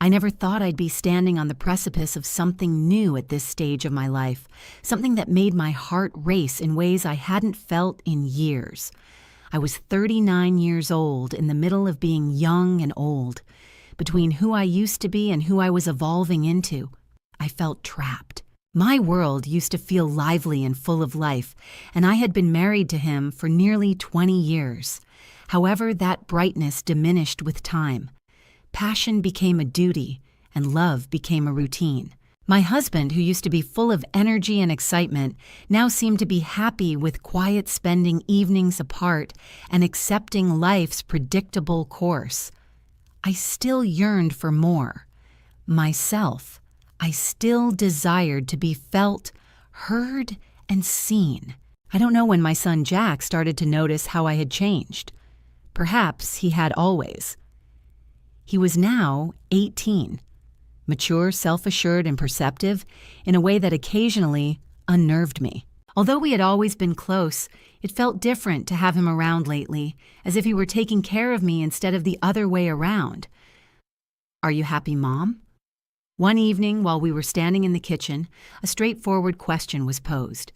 I never thought I'd be standing on the precipice of something new at this stage of my life, something that made my heart race in ways I hadn't felt in years. I was 39 years old, in the middle of being young and old. Between who I used to be and who I was evolving into, I felt trapped. My world used to feel lively and full of life, and I had been married to him for nearly 20 years. However, that brightness diminished with time. Passion became a duty, and love became a routine. My husband, who used to be full of energy and excitement, now seemed to be happy with quiet spending evenings apart and accepting life's predictable course. I still yearned for more. Myself, I still desired to be felt, heard, and seen. I don't know when my son Jack started to notice how I had changed. Perhaps he had always. He was now 18. Mature, self-assured, and perceptive in a way that occasionally unnerved me. Although we had always been close, it felt different to have him around lately, as if he were taking care of me instead of the other way around. "Are you happy, Mom?" One evening, while we were standing in the kitchen, a straightforward question was posed.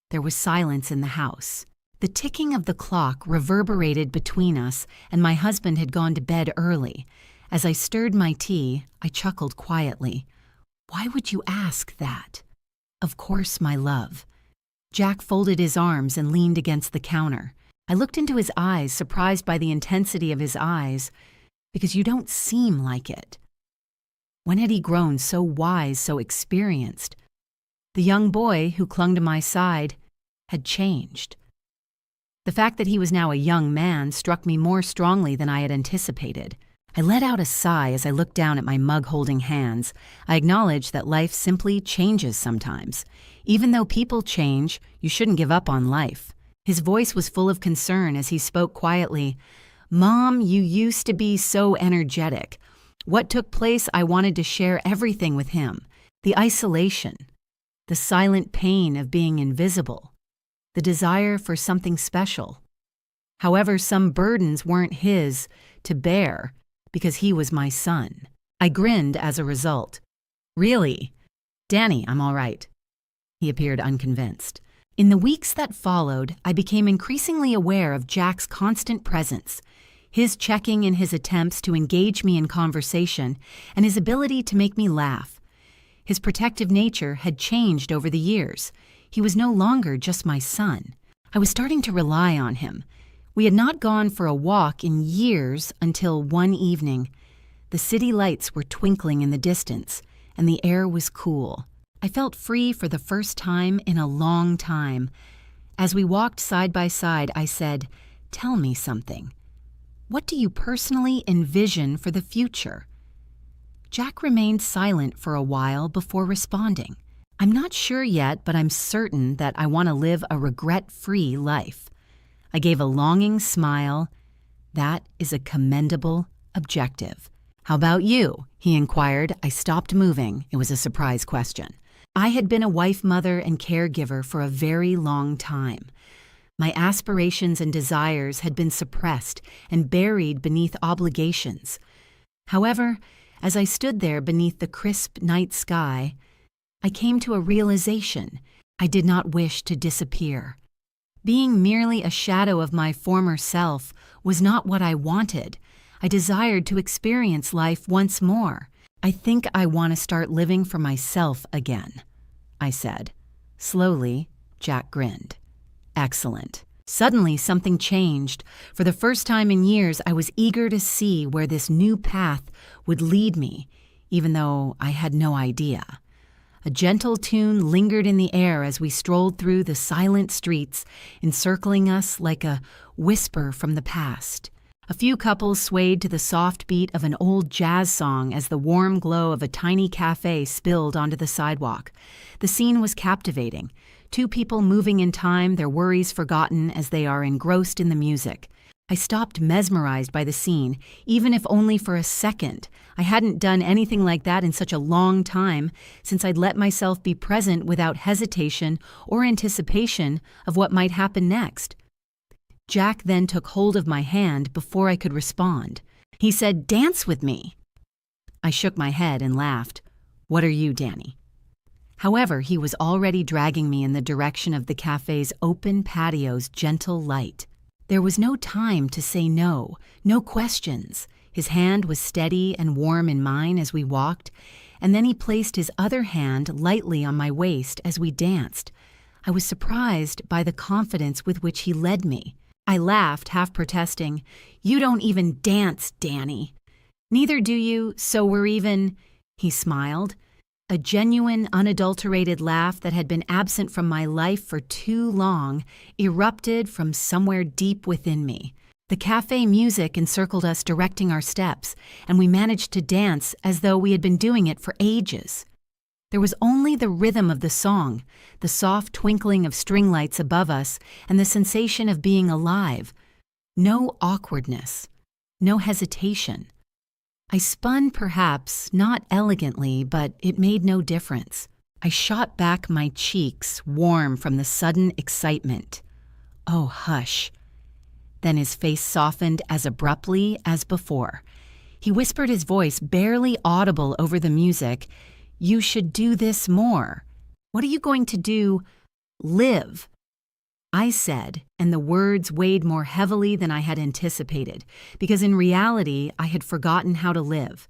There was silence in the house. The ticking of the clock reverberated between us, and my husband had gone to bed early. As I stirred my tea, I chuckled quietly. "Why would you ask that?" "Of course, my love." Jack folded his arms and leaned against the counter. I looked into his eyes, surprised by the intensity of his eyes, because you don't seem like it. When had he grown so wise, so experienced? The young boy who clung to my side had changed. The fact that he was now a young man struck me more strongly than I had anticipated. I let out a sigh as I looked down at my mug-holding hands. I acknowledged that life simply changes sometimes. Even though people change, you shouldn't give up on life. His voice was full of concern as he spoke quietly. "Mom, you used to be so energetic. What took place, I wanted to share everything with him. The isolation, the silent pain of being invisible, the desire for something special. However, some burdens weren't his to bear because he was my son." I grinned as a result. "Really? Danny, I'm all right." He appeared unconvinced. In the weeks that followed, I became increasingly aware of Jack's constant presence, his checking in his attempts to engage me in conversation, and his ability to make me laugh. His protective nature had changed over the years. He was no longer just my son. I was starting to rely on him. We had not gone for a walk in years until one evening. The city lights were twinkling in the distance, and the air was cool. I felt free for the first time in a long time. As we walked side by side, I said, "Tell me something. What do you personally envision for the future?" Jack remained silent for a while before responding. "I'm not sure yet, but I'm certain that I want to live a regret-free life." I gave a longing smile. "That is a commendable objective." "How about you?" he inquired. I stopped moving. It was a surprise question. I had been a wife, mother, and caregiver for a very long time. My aspirations and desires had been suppressed and buried beneath obligations. However, as I stood there beneath the crisp night sky, I came to a realization. I did not wish to disappear. Being merely a shadow of my former self was not what I wanted. I desired to experience life once more. "I think I want to start living for myself again," I said. Slowly, Jack grinned. "Excellent." Suddenly, something changed. For the first time in years, I was eager to see where this new path would lead me, even though I had no idea. A gentle tune lingered in the air as we strolled through the silent streets, encircling us like a whisper from the past. A few couples swayed to the soft beat of an old jazz song as the warm glow of a tiny cafe spilled onto the sidewalk. The scene was captivating. Two people moving in time, their worries forgotten as they are engrossed in the music. I stopped mesmerized by the scene, even if only for a second. I hadn't done anything like that in such a long time, since I'd let myself be present without hesitation or anticipation of what might happen next. Jack then took hold of my hand before I could respond. He said, "Dance with me." I shook my head and laughed. "What are you, Danny?" However, he was already dragging me in the direction of the cafe's open patio's gentle light. There was no time to say no, no questions. His hand was steady and warm in mine as we walked, and then he placed his other hand lightly on my waist as we danced. I was surprised by the confidence with which he led me. I laughed, half protesting. "You don't even dance, Danny." "Neither do you, so we're even." He smiled. A genuine, unadulterated laugh that had been absent from my life for too long erupted from somewhere deep within me. The cafe music encircled us, directing our steps, and we managed to dance as though we had been doing it for ages. There was only the rhythm of the song, the soft twinkling of string lights above us, and the sensation of being alive. No awkwardness, no hesitation. I spun perhaps, not elegantly, but it made no difference. I shot back my cheeks, warm from the sudden excitement. "Oh, hush." Then his face softened as abruptly as before. He whispered, his voice barely audible over the music, "You should do this more." "What are you going to do?" "Live," I said, and the words weighed more heavily than I had anticipated, because in reality I had forgotten how to live,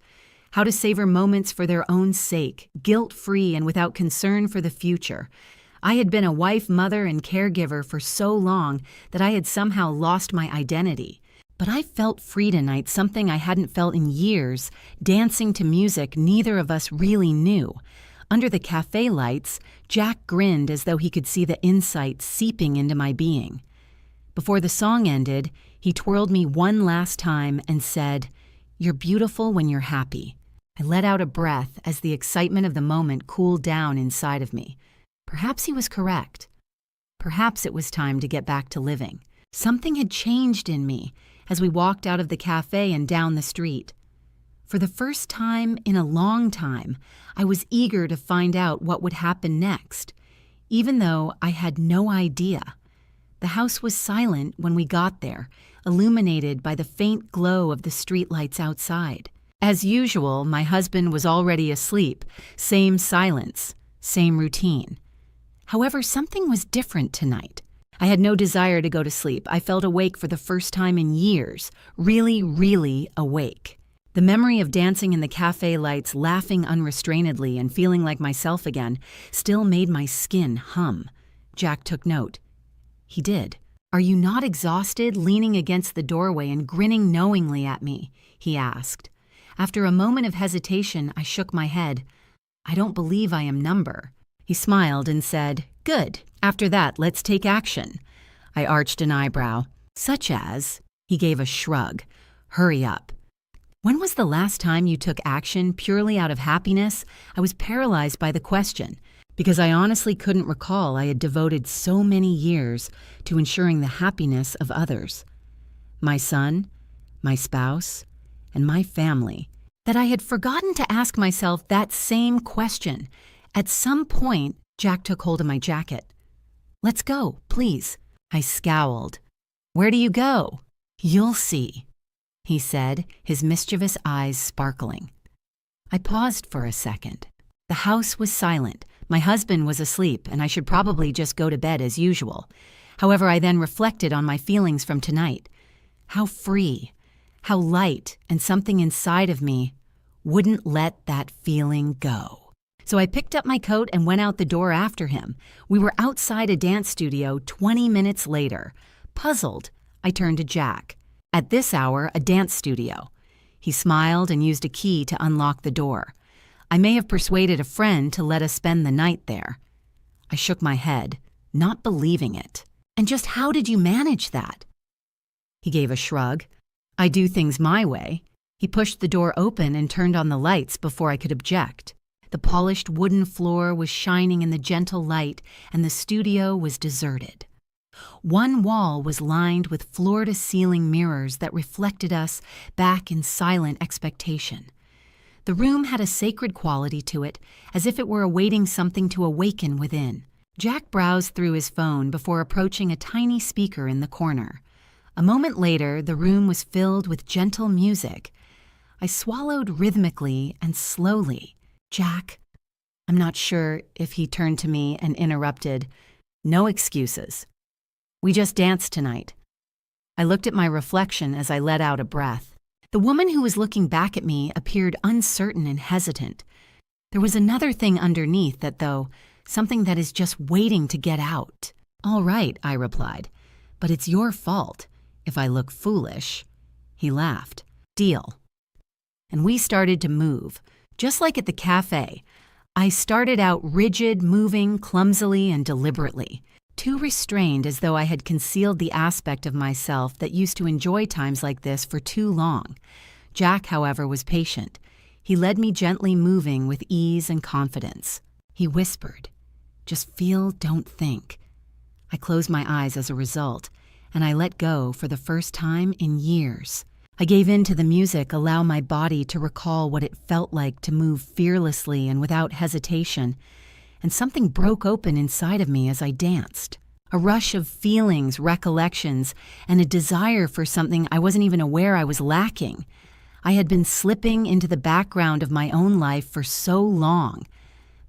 how to savor moments for their own sake, guilt-free and without concern for the future. I had been a wife, mother, and caregiver for so long that I had somehow lost my identity. But I felt free tonight, something I hadn't felt in years, dancing to music neither of us really knew. Under the cafe lights, Jack grinned as though he could see the insight seeping into my being. Before the song ended, he twirled me one last time and said, "You're beautiful when you're happy." I let out a breath as the excitement of the moment cooled down inside of me. Perhaps he was correct. Perhaps it was time to get back to living. Something had changed in me as we walked out of the cafe and down the street. For the first time in a long time, I was eager to find out what would happen next, even though I had no idea. The house was silent when we got there, illuminated by the faint glow of the streetlights outside. As usual, my husband was already asleep, same silence, same routine. However, something was different tonight. I had no desire to go to sleep. I felt awake for the first time in years, really, really awake. The memory of dancing in the cafe lights, laughing unrestrainedly and feeling like myself again, still made my skin hum. Jack took note. He did. "Are you not exhausted?" Leaning against the doorway and grinning knowingly at me, he asked. After a moment of hesitation, I shook my head. "I don't believe I am number." He smiled and said, "Good. After that, let's take action." I arched an eyebrow. "Such as?" He gave a shrug. "Hurry up." "When was the last time you took action purely out of happiness?" I was paralyzed by the question, because I honestly couldn't recall I had devoted so many years to ensuring the happiness of others. My son, my spouse, and my family, that I had forgotten to ask myself that same question. At some point, Jack took hold of my jacket. "Let's go, please." I scowled. "Where do you go?" "You'll see," he said, his mischievous eyes sparkling. I paused for a second. The house was silent. My husband was asleep, and I should probably just go to bed as usual. However, I then reflected on my feelings from tonight. How free, how light, and something inside of me wouldn't let that feeling go. So I picked up my coat and went out the door after him. We were outside a dance studio 20 minutes later. Puzzled, I turned to Jack. At this hour, a dance studio. He smiled and used a key to unlock the door. I may have persuaded a friend to let us spend the night there. I shook my head, not believing it. "And just how did you manage that?" He gave a shrug. "I do things my way." He pushed the door open and turned on the lights before I could object. The polished wooden floor was shining in the gentle light, and the studio was deserted. One wall was lined with floor-to-ceiling mirrors that reflected us back in silent expectation. The room had a sacred quality to it, as if it were awaiting something to awaken within. Jack browsed through his phone before approaching a tiny speaker in the corner. A moment later, the room was filled with gentle music. I swallowed rhythmically and slowly. "Jack," I'm not sure if he turned to me and interrupted. "No excuses. We just danced tonight." I looked at my reflection as I let out a breath. The woman who was looking back at me appeared uncertain and hesitant. There was another thing underneath that, though, something that is just waiting to get out. "All right," I replied, "but it's your fault if I look foolish." He laughed. "Deal." And we started to move, just like at the cafe. I started out rigid, moving clumsily and deliberately, too restrained, as though I had concealed the aspect of myself that used to enjoy times like this for too long. Jack, however, was patient. He led me gently moving with ease and confidence. He whispered, "Just feel, don't think." I closed my eyes as a result, and I let go for the first time in years. I gave in to the music, allow my body to recall what it felt like to move fearlessly and without hesitation, and something broke open inside of me as I danced. A rush of feelings, recollections, and a desire for something I wasn't even aware I was lacking. I had been slipping into the background of my own life for so long,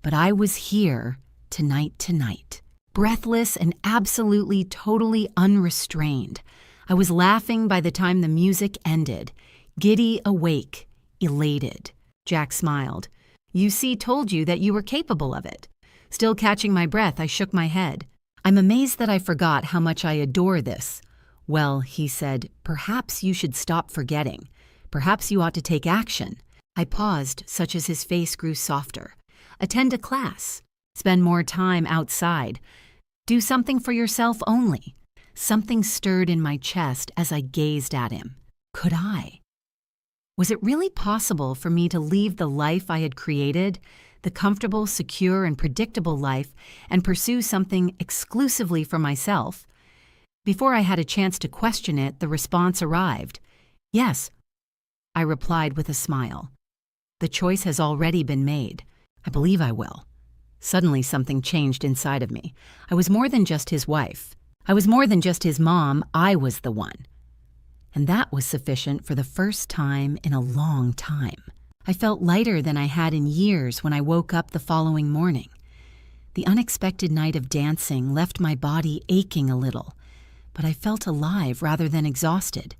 but I was here tonight, breathless and absolutely, totally unrestrained. I was laughing by the time the music ended, giddy awake, elated. Jack smiled. "You see, told you that you were capable of it." Still catching my breath, I shook my head. "I'm amazed that I forgot how much I adore this." "Well," he said, "perhaps you should stop forgetting. Perhaps you ought to take action." I paused, such as his face grew softer. "Attend a class. Spend more time outside. Do something for yourself only." Something stirred in my chest as I gazed at him. Could I? Was it really possible for me to leave the life I had created, the comfortable, secure, and predictable life, and pursue something exclusively for myself? Before I had a chance to question it, the response arrived. "Yes," I replied with a smile. "The choice has already been made. I believe I will." Suddenly something changed inside of me. I was more than just his wife. I was more than just his mom. I was the one. And that was sufficient for the first time in a long time. I felt lighter than I had in years when I woke up the following morning. The unexpected night of dancing left my body aching a little, but I felt alive rather than exhausted.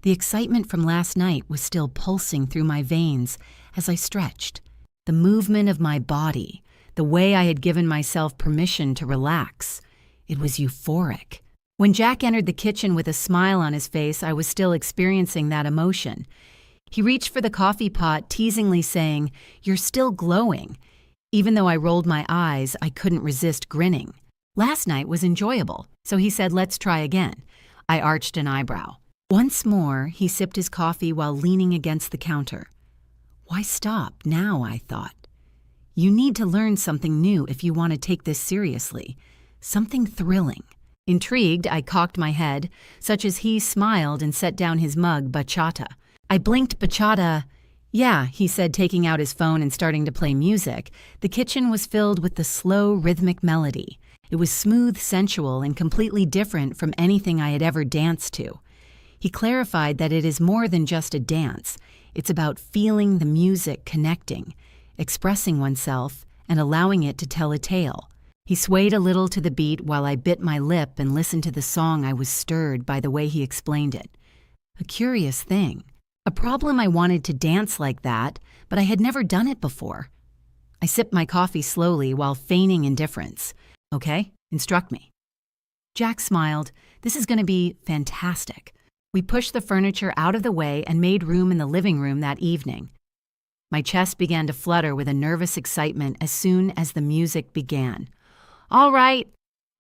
The excitement from last night was still pulsing through my veins as I stretched. The movement of my body, the way I had given myself permission to relax, it was euphoric. When Jack entered the kitchen with a smile on his face, I was still experiencing that emotion. He reached for the coffee pot, teasingly saying, "You're still glowing." Even though I rolled my eyes, I couldn't resist grinning. Last night was enjoyable, so he said, "Let's try again." I arched an eyebrow. Once more, he sipped his coffee while leaning against the counter. Why stop now, I thought. You need to learn something new if you want to take this seriously. Something thrilling. Intrigued, I cocked my head, such as he smiled and set down his mug, bachata. I blinked. Bachata. "Yeah," he said, taking out his phone and starting to play music. The kitchen was filled with the slow, rhythmic melody. It was smooth, sensual, and completely different from anything I had ever danced to. He clarified that it is more than just a dance. It's about feeling the music, connecting, expressing oneself, and allowing it to tell a tale. He swayed a little to the beat while I bit my lip and listened to the song. I was stirred by the way he explained it. A curious thing. A problem I wanted to dance like that, but I had never done it before. I sipped my coffee slowly while feigning indifference. "Okay, instruct me." Jack smiled. "This is going to be fantastic." We pushed the furniture out of the way and made room in the living room that evening. My chest began to flutter with a nervous excitement as soon as the music began. "All right,"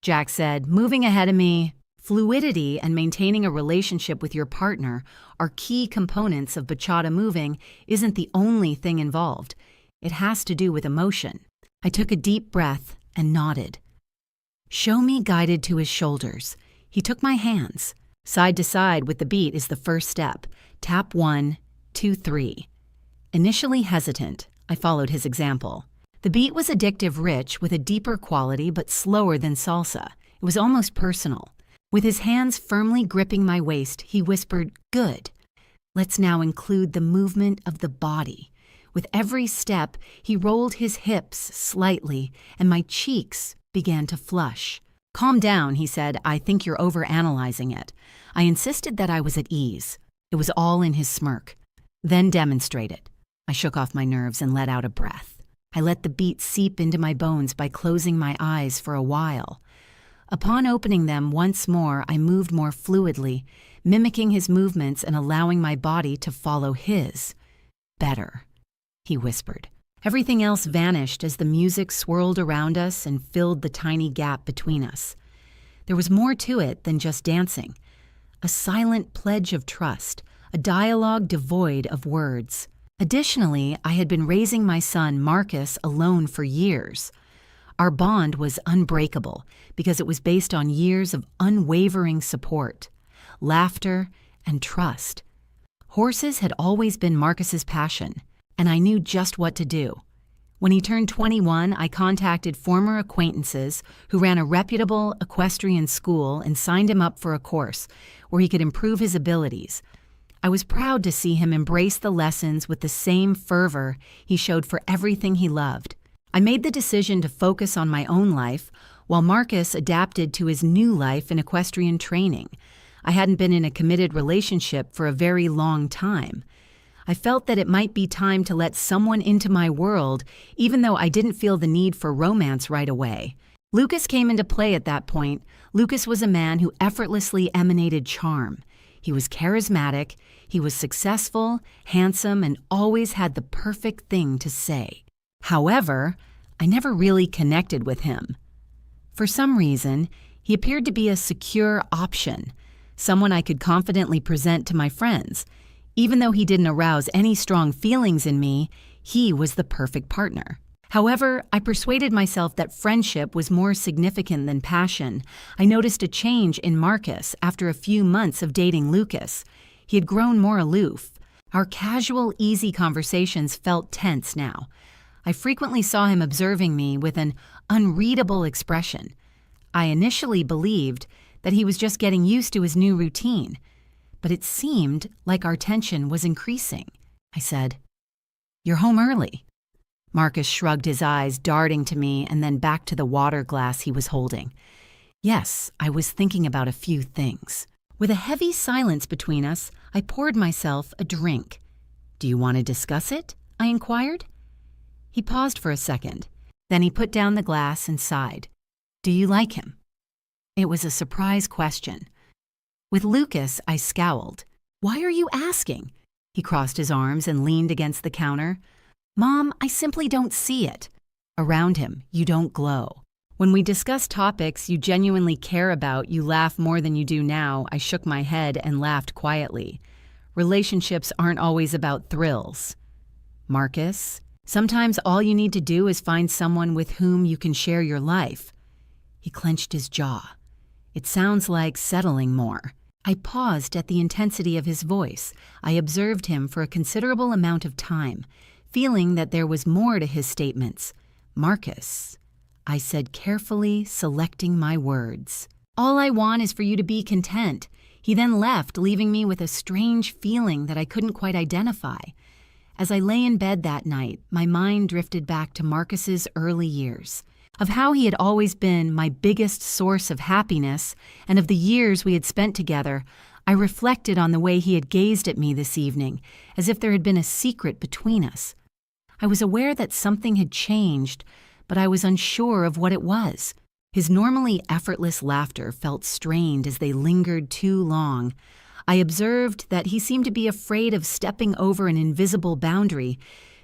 Jack said, moving ahead of me. Fluidity and maintaining a relationship with your partner are key components of bachata. Moving isn't the only thing involved. It has to do with emotion. I took a deep breath and nodded. "Show me," guided to his shoulders. He took my hands. Side to side with the beat is the first step. Tap 1, 2, 3. Initially hesitant, I followed his example. The beat was addictive, rich, with a deeper quality, but slower than salsa. It was almost personal. With his hands firmly gripping my waist, he whispered, "Good." Let's now include the movement of the body. With every step, he rolled his hips slightly, and my cheeks began to flush. Calm down, he said. I think you're overanalyzing it. I insisted that I was at ease. It was all in his smirk. Then demonstrate it. I shook off my nerves and let out a breath. I let the beat seep into my bones by closing my eyes for a while. Upon opening them once more, I moved more fluidly, mimicking his movements and allowing my body to follow his. Better, he whispered. Everything else vanished as the music swirled around us and filled the tiny gap between us. There was more to it than just dancing. A silent pledge of trust, a dialogue devoid of words. Additionally, I had been raising my son, Marcus, alone for years. Our bond was unbreakable because it was based on years of unwavering support, laughter, and trust. Horses had always been Marcus's passion, and I knew just what to do. When he turned 21, I contacted former acquaintances who ran a reputable equestrian school and signed him up for a course where he could improve his abilities. I was proud to see him embrace the lessons with the same fervor he showed for everything he loved. I made the decision to focus on my own life while Marcus adapted to his new life in equestrian training. I hadn't been in a committed relationship for a very long time. I felt that it might be time to let someone into my world, even though I didn't feel the need for romance right away. Lucas came into play at that point. Lucas was a man who effortlessly emanated charm. He was charismatic, he was successful, handsome, and always had the perfect thing to say. However, I never really connected with him. For some reason, he appeared to be a secure option, someone I could confidently present to my friends. Even though he didn't arouse any strong feelings in me, he was the perfect partner. However, I persuaded myself that friendship was more significant than passion. I noticed a change in Marcus after a few months of dating Lucas. He had grown more aloof. Our casual, easy conversations felt tense now. I frequently saw him observing me with an unreadable expression. I initially believed that he was just getting used to his new routine, but it seemed like our tension was increasing. I said, "You're home early." Marcus shrugged his eyes, darting to me and then back to the water glass he was holding. Yes, I was thinking about a few things. With a heavy silence between us, I poured myself a drink. "Do you want to discuss it?" I inquired. He paused for a second. Then he put down the glass and sighed. "Do you like him?" It was a surprise question. With Lucas, I scowled. "Why are you asking?" He crossed his arms and leaned against the counter. "Mom, I simply don't see it." Around him, you don't glow. When we discuss topics you genuinely care about, you laugh more than you do now. I shook my head and laughed quietly. Relationships aren't always about thrills. Marcus, sometimes all you need to do is find someone with whom you can share your life. He clenched his jaw. It sounds like settling more. I paused at the intensity of his voice. I observed him for a considerable amount of time, feeling that there was more to his statements. "Marcus," I said carefully, selecting my words. "All I want is for you to be content." He then left, leaving me with a strange feeling that I couldn't quite identify. As I lay in bed that night, my mind drifted back to Marcus's early years, of how he had always been my biggest source of happiness, and of the years we had spent together. I reflected on the way he had gazed at me this evening, as if there had been a secret between us. I was aware that something had changed, but I was unsure of what it was. His normally effortless laughter felt strained as they lingered too long. I observed that he seemed to be afraid of stepping over an invisible boundary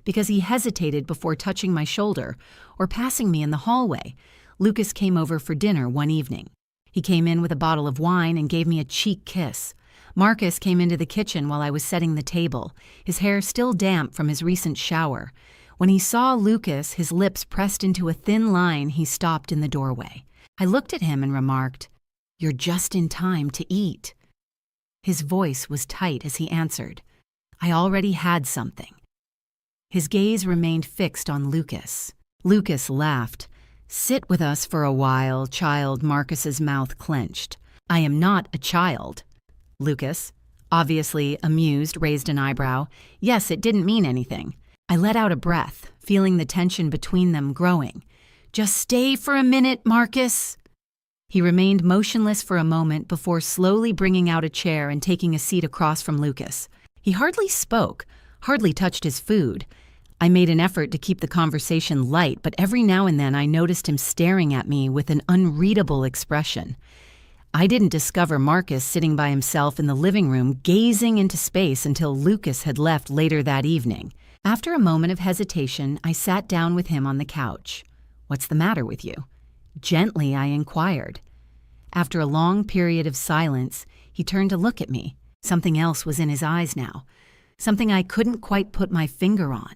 because he hesitated before touching my shoulder or passing me in the hallway. Lucas came over for dinner one evening. He came in with a bottle of wine and gave me a cheek kiss. Marcus came into the kitchen while I was setting the table, his hair still damp from his recent shower. When he saw Lucas, his lips pressed into a thin line, he stopped in the doorway. I looked at him and remarked, "You're just in time to eat." His voice was tight as he answered, "I already had something." His gaze remained fixed on Lucas. Lucas laughed. "Sit with us for a while, child." Marcus's mouth clenched. "I am not a child." "Lucas, Obviously, amused, raised an eyebrow. Yes, it didn't mean anything. I let out a breath, feeling the tension between them growing. Just stay for a minute, Marcus. He remained motionless for a moment before slowly bringing out a chair and taking a seat across from Lucas. He hardly spoke, hardly touched his food. I made an effort to keep the conversation light, but every now and then I noticed him staring at me with an unreadable expression. I didn't discover Marcus sitting by himself in the living room gazing into space until Lucas had left later that evening. After a moment of hesitation, I sat down with him on the couch. "What's the matter with you?" Gently, I inquired. After a long period of silence, he turned to look at me. Something else was in his eyes now, something I couldn't quite put my finger on.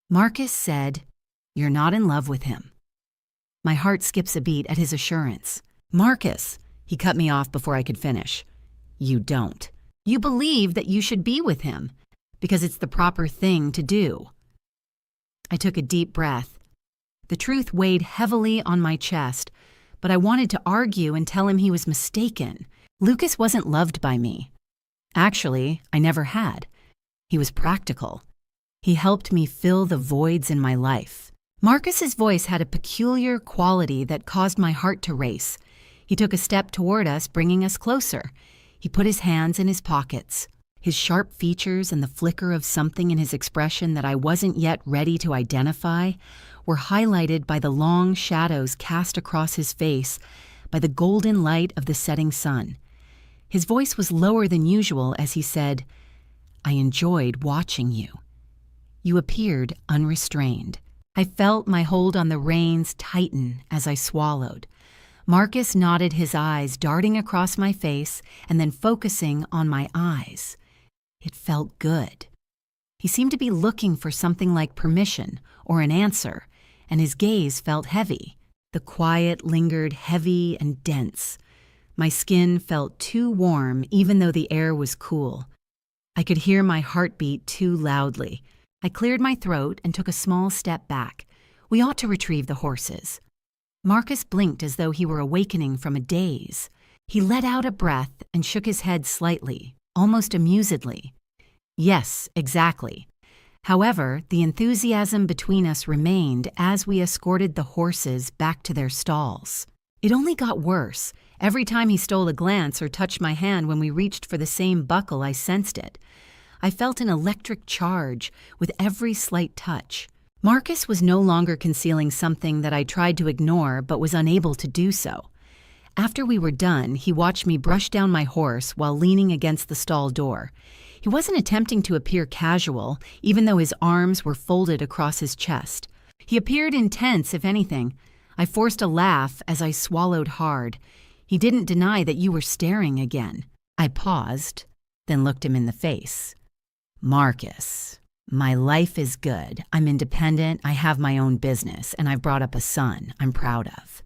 Marcus said, "You're not in love with him." My heart skips a beat at his assurance. "Marcus," he cut me off before I could finish. "You don't. You believe that you should be with him because it's the proper thing to do." I took a deep breath. The truth weighed heavily on my chest, but I wanted to argue and tell him he was mistaken. Lucas wasn't loved by me. Actually, I never had. He was practical. He helped me fill the voids in my life. Marcus's voice had a peculiar quality that caused my heart to race. He took a step toward us, bringing us closer. He put his hands in his pockets. His sharp features and the flicker of something in his expression that I wasn't yet ready to identify were highlighted by the long shadows cast across his face by the golden light of the setting sun. His voice was lower than usual as he said, "I enjoyed watching you. You appeared unrestrained." I felt my hold on the reins tighten as I swallowed. Marcus nodded his eyes, darting across my face and then focusing on my eyes. It felt good. He seemed to be looking for something like permission or an answer, and his gaze felt heavy. The quiet lingered heavy and dense. My skin felt too warm even though the air was cool. I could hear my heartbeat too loudly. I cleared my throat and took a small step back. "We ought to retrieve the horses." Marcus blinked as though he were awakening from a daze. He let out a breath and shook his head slightly, almost amusedly. "Yes, exactly." However, the enthusiasm between us remained as we escorted the horses back to their stalls. It only got worse. Every time he stole a glance or touched my hand when we reached for the same buckle, I sensed it. I felt an electric charge with every slight touch. Marcus was no longer concealing something that I tried to ignore but was unable to do so. After we were done, he watched me brush down my horse while leaning against the stall door. He wasn't attempting to appear casual, even though his arms were folded across his chest. He appeared intense, if anything. I forced a laugh as I swallowed hard. "He didn't deny that you were staring again." I paused, then looked him in the face. "Marcus, my life is good. I'm independent, I have my own business, and I've brought up a son I'm proud of.